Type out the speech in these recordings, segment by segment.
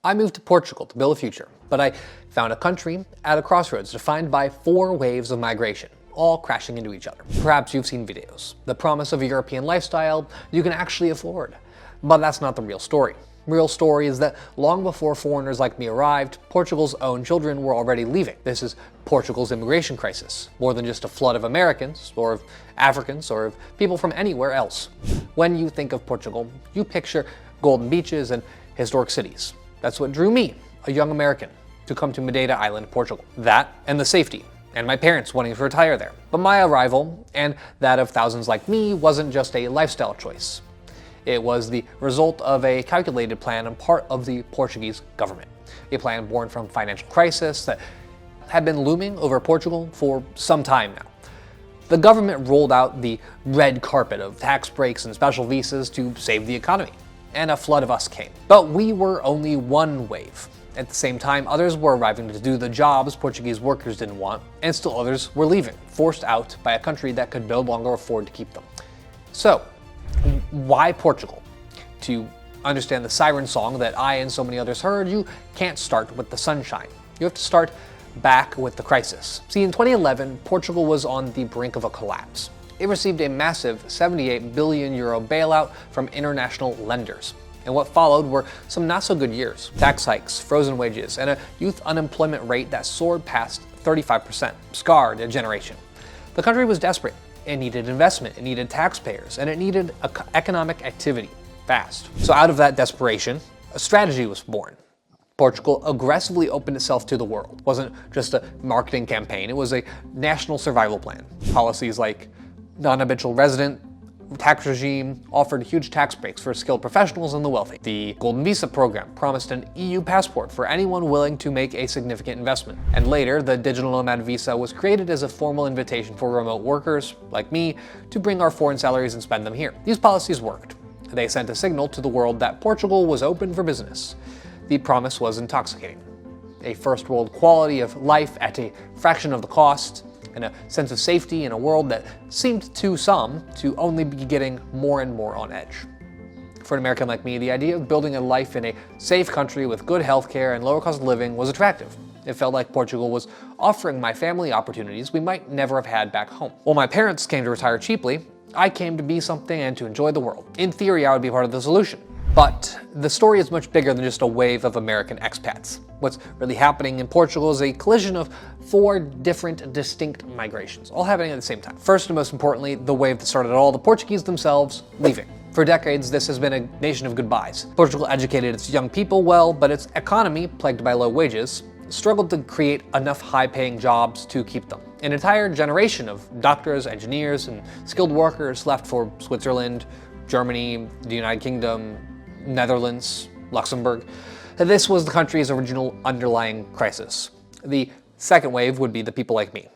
I moved to Portugal to build a future, but I found a country at a crossroads defined by 4 waves of migration, all crashing into each other. Perhaps you've seen videos. The promise of a European lifestyle you can actually afford. But that's not the real story. Real story is that long before foreigners like me arrived, Portugal's own children were already leaving. This is Portugal's immigration crisis, more than just a flood of Americans, or of Africans, or of people from anywhere else. When you think of Portugal, you picture golden beaches and historic cities. That's what drew me, a young American, to come to Madeira Island, Portugal. That and the safety, and my parents wanting to retire there. But my arrival, and that of thousands like me, wasn't just a lifestyle choice. It was the result of a calculated plan on part of the Portuguese government. A plan born from financial crisis that had been looming over Portugal for some time now. The government rolled out the red carpet of tax breaks and special visas to save the economy, and a flood of us came. But we were only one wave. At the same time, others were arriving to do the jobs Portuguese workers didn't want, and still others were leaving, forced out by a country that could no longer afford to keep them. So, why Portugal? To understand the siren song that I and so many others heard, you can't start with the sunshine. You have to start back with the crisis. See, in 2011, Portugal was on the brink of a collapse. It received a massive €78 billion bailout from international lenders. And what followed were some not so good years. Tax hikes, frozen wages, and a youth unemployment rate that soared past 35%, scarred a generation. The country was desperate. It needed investment, it needed taxpayers, and it needed economic activity, fast. So out of that desperation, a strategy was born. Portugal aggressively opened itself to the world. It wasn't just a marketing campaign, it was a national survival plan. Policies like non-habitual resident tax regime offered huge tax breaks for skilled professionals and the wealthy. The Golden Visa program promised an EU passport for anyone willing to make a significant investment. And later, the digital nomad visa was created as a formal invitation for remote workers, like me, to bring our foreign salaries and spend them here. These policies worked. They sent a signal to the world that Portugal was open for business. The promise was intoxicating. A first world quality of life at a fraction of the cost, and a sense of safety in a world that seemed to some to only be getting more and more on edge. For an American like me, the idea of building a life in a safe country with good healthcare and lower cost of living was attractive. It felt like Portugal was offering my family opportunities we might never have had back home. While my parents came to retire cheaply, I came to be something and to enjoy the world. In theory, I would be part of the solution. But the story is much bigger than just a wave of American expats. What's really happening in Portugal is a collision of 4 different distinct migrations, all happening at the same time. First and most importantly, the wave that started it all, the Portuguese themselves leaving. For decades, this has been a nation of goodbyes. Portugal educated its young people well, but its economy, plagued by low wages, struggled to create enough high-paying jobs to keep them. An entire generation of doctors, engineers, and skilled workers left for Switzerland, Germany, the United Kingdom, Netherlands, Luxembourg. This was the country's original underlying crisis. The second wave would be the people like me.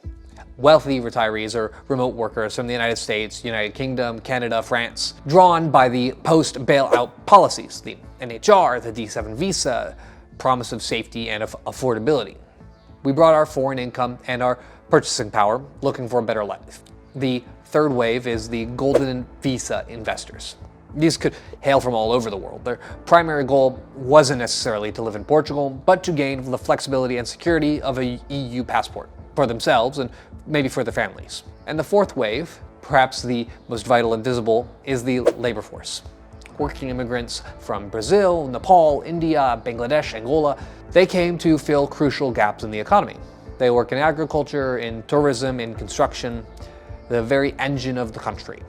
Wealthy retirees or remote workers from the United States, United Kingdom, Canada, France, drawn by the post-bailout policies, the NHR, the D7 visa, promise of safety and of affordability. We brought our foreign income and our purchasing power, looking for a better life. The third wave is the golden visa investors. These could hail from all over the world. Their primary goal wasn't necessarily to live in Portugal, but to gain the flexibility and security of a EU passport for themselves and maybe for their families. And the fourth wave, perhaps the most vital and visible, is the labor force. Working immigrants from Brazil, Nepal, India, Bangladesh, Angola, they came to fill crucial gaps in the economy. They work in agriculture, in tourism, in construction, the very engine of the country.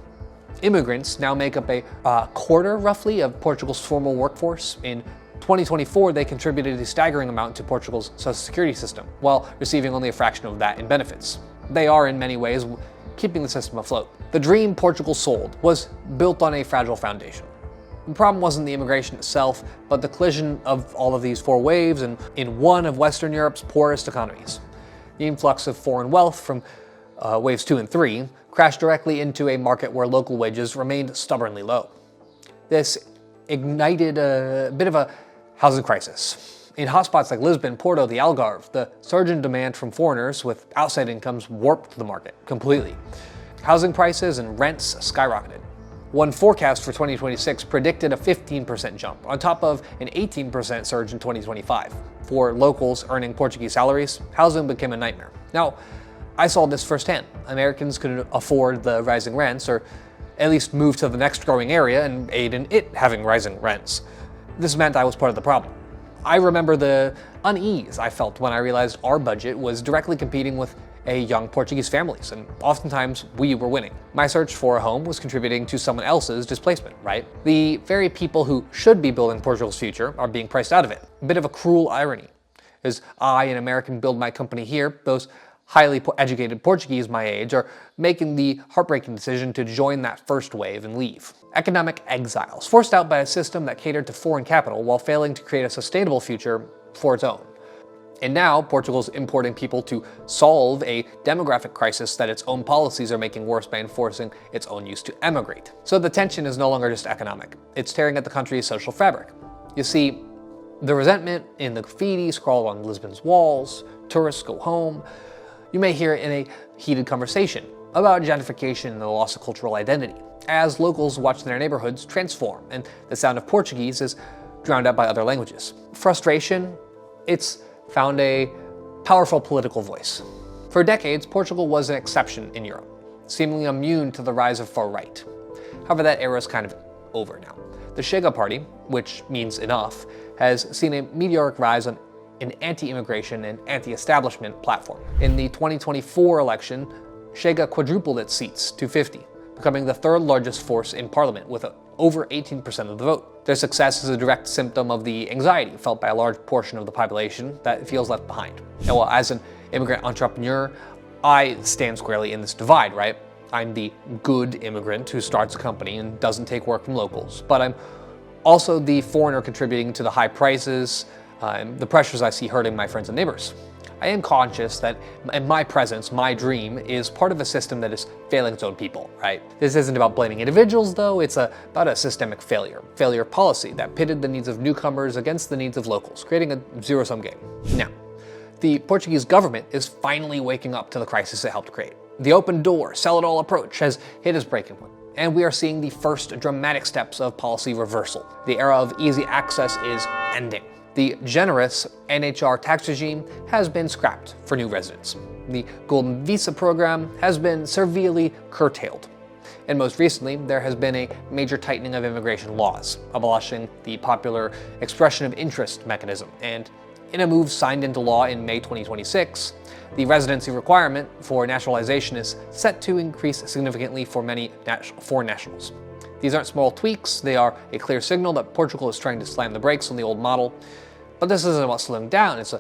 Immigrants now make up a quarter, roughly, of Portugal's formal workforce. In 2024, they contributed a staggering amount to Portugal's social security system, while receiving only a fraction of that in benefits. They are, in many ways, keeping the system afloat. The dream Portugal sold was built on a fragile foundation. The problem wasn't the immigration itself, but the collision of all of these 4 waves in one of Western Europe's poorest economies. The influx of foreign wealth from waves 2 and 3 crashed directly into a market where local wages remained stubbornly low. This ignited a bit of a housing crisis. In hotspots like Lisbon, Porto, the Algarve, the surge in demand from foreigners with outside incomes warped the market completely. Housing prices and rents skyrocketed. One forecast for 2026 predicted a 15% jump, on top of an 18% surge in 2025. For locals earning Portuguese salaries, housing became a nightmare. Now, I saw this firsthand. Americans couldn't afford the rising rents, or at least move to the next growing area and aid in it having rising rents. This meant I was part of the problem. I remember the unease I felt when I realized our budget was directly competing with a young Portuguese families, and oftentimes we were winning. My search for a home was contributing to someone else's displacement, right? The very people who should be building Portugal's future are being priced out of it. A bit of a cruel irony. As I, an American, build my company here, those highly educated Portuguese my age are making the heartbreaking decision to join that first wave and leave. Economic exiles, forced out by a system that catered to foreign capital while failing to create a sustainable future for its own. And now, Portugal's importing people to solve a demographic crisis that its own policies are making worse by enforcing its own use to emigrate. So the tension is no longer just economic. It's tearing at the country's social fabric. You see, the resentment in the graffiti scrawled on Lisbon's walls, tourists go home. You may hear it in a heated conversation about gentrification and the loss of cultural identity, as locals watch their neighborhoods transform and the sound of Portuguese is drowned out by other languages. Frustration, it's found a powerful political voice. For decades, Portugal was an exception in Europe, seemingly immune to the rise of far-right. However, that era is kind of over now. The Chega party, which means enough, has seen a meteoric rise on an anti-immigration and anti-establishment platform. In the 2024 election, Chega quadrupled its seats to 50, becoming the third largest force in parliament with over 18% of the vote. Their success is a direct symptom of the anxiety felt by a large portion of the population that feels left behind. And while as an immigrant entrepreneur, I stand squarely in this divide, right? I'm the good immigrant who starts a company and doesn't take work from locals, but I'm also the foreigner contributing to the high prices, the pressures I see hurting my friends and neighbors. I am conscious that my presence, my dream, is part of a system that is failing its own people, right? This isn't about blaming individuals, though. It's about a systemic failure policy that pitted the needs of newcomers against the needs of locals, creating a zero-sum game. Now, the Portuguese government is finally waking up to the crisis it helped create. The open door, sell-it-all approach has hit its breaking point, and we are seeing the first dramatic steps of policy reversal. The era of easy access is ending. The generous NHR tax regime has been scrapped for new residents. The Golden Visa program has been severely curtailed. And most recently, there has been a major tightening of immigration laws, abolishing the popular expression of interest mechanism. And in a move signed into law in May 2026, the residency requirement for naturalization is set to increase significantly for many foreign nationals. These aren't small tweaks, they are a clear signal that Portugal is trying to slam the brakes on the old model. But this isn't about slowing down, it's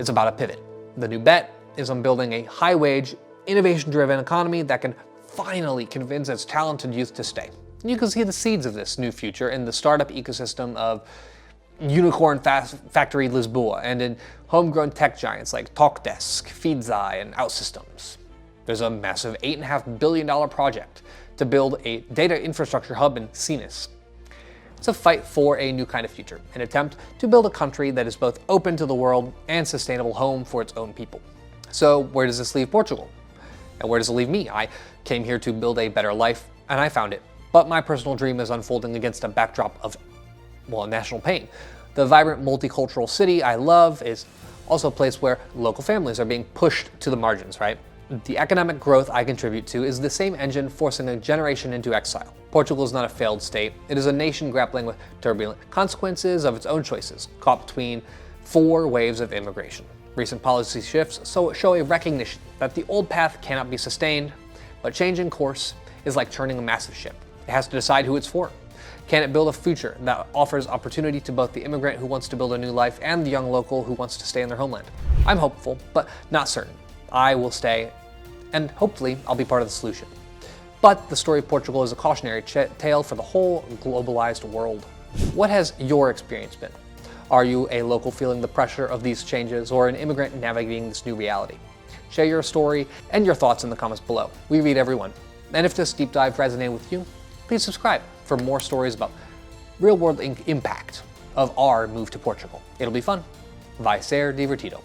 about a pivot. The new bet is on building a high-wage, innovation-driven economy that can finally convince its talented youth to stay. You can see the seeds of this new future in the startup ecosystem of Unicorn Factory Lisboa and in homegrown tech giants like Talkdesk, Feedzai, and OutSystems. There's a massive $8.5 billion project to build a data infrastructure hub in Sines. It's a fight for a new kind of future, an attempt to build a country that is both open to the world and sustainable home for its own people. So where does this leave Portugal? And where does it leave me? I came here to build a better life, and I found it. But my personal dream is unfolding against a backdrop of, national pain. The vibrant multicultural city I love is also a place where local families are being pushed to the margins, right? The economic growth I contribute to is the same engine forcing a generation into exile. Portugal is not a failed state. It is a nation grappling with turbulent consequences of its own choices, caught between 4 waves of immigration. Recent policy shifts show a recognition that the old path cannot be sustained, but changing course is like turning a massive ship. It has to decide who it's for. Can it build a future that offers opportunity to both the immigrant who wants to build a new life and the young local who wants to stay in their homeland? I'm hopeful, but not certain. I will stay, and hopefully I'll be part of the solution. But the story of Portugal is a cautionary tale for the whole globalized world. What has your experience been? Are you a local feeling the pressure of these changes, or an immigrant navigating this new reality? Share your story and your thoughts in the comments below. We read every one. And if this deep dive resonated with you, please subscribe for more stories about real-world impact of our move to Portugal. It'll be fun. Vai ser divertido.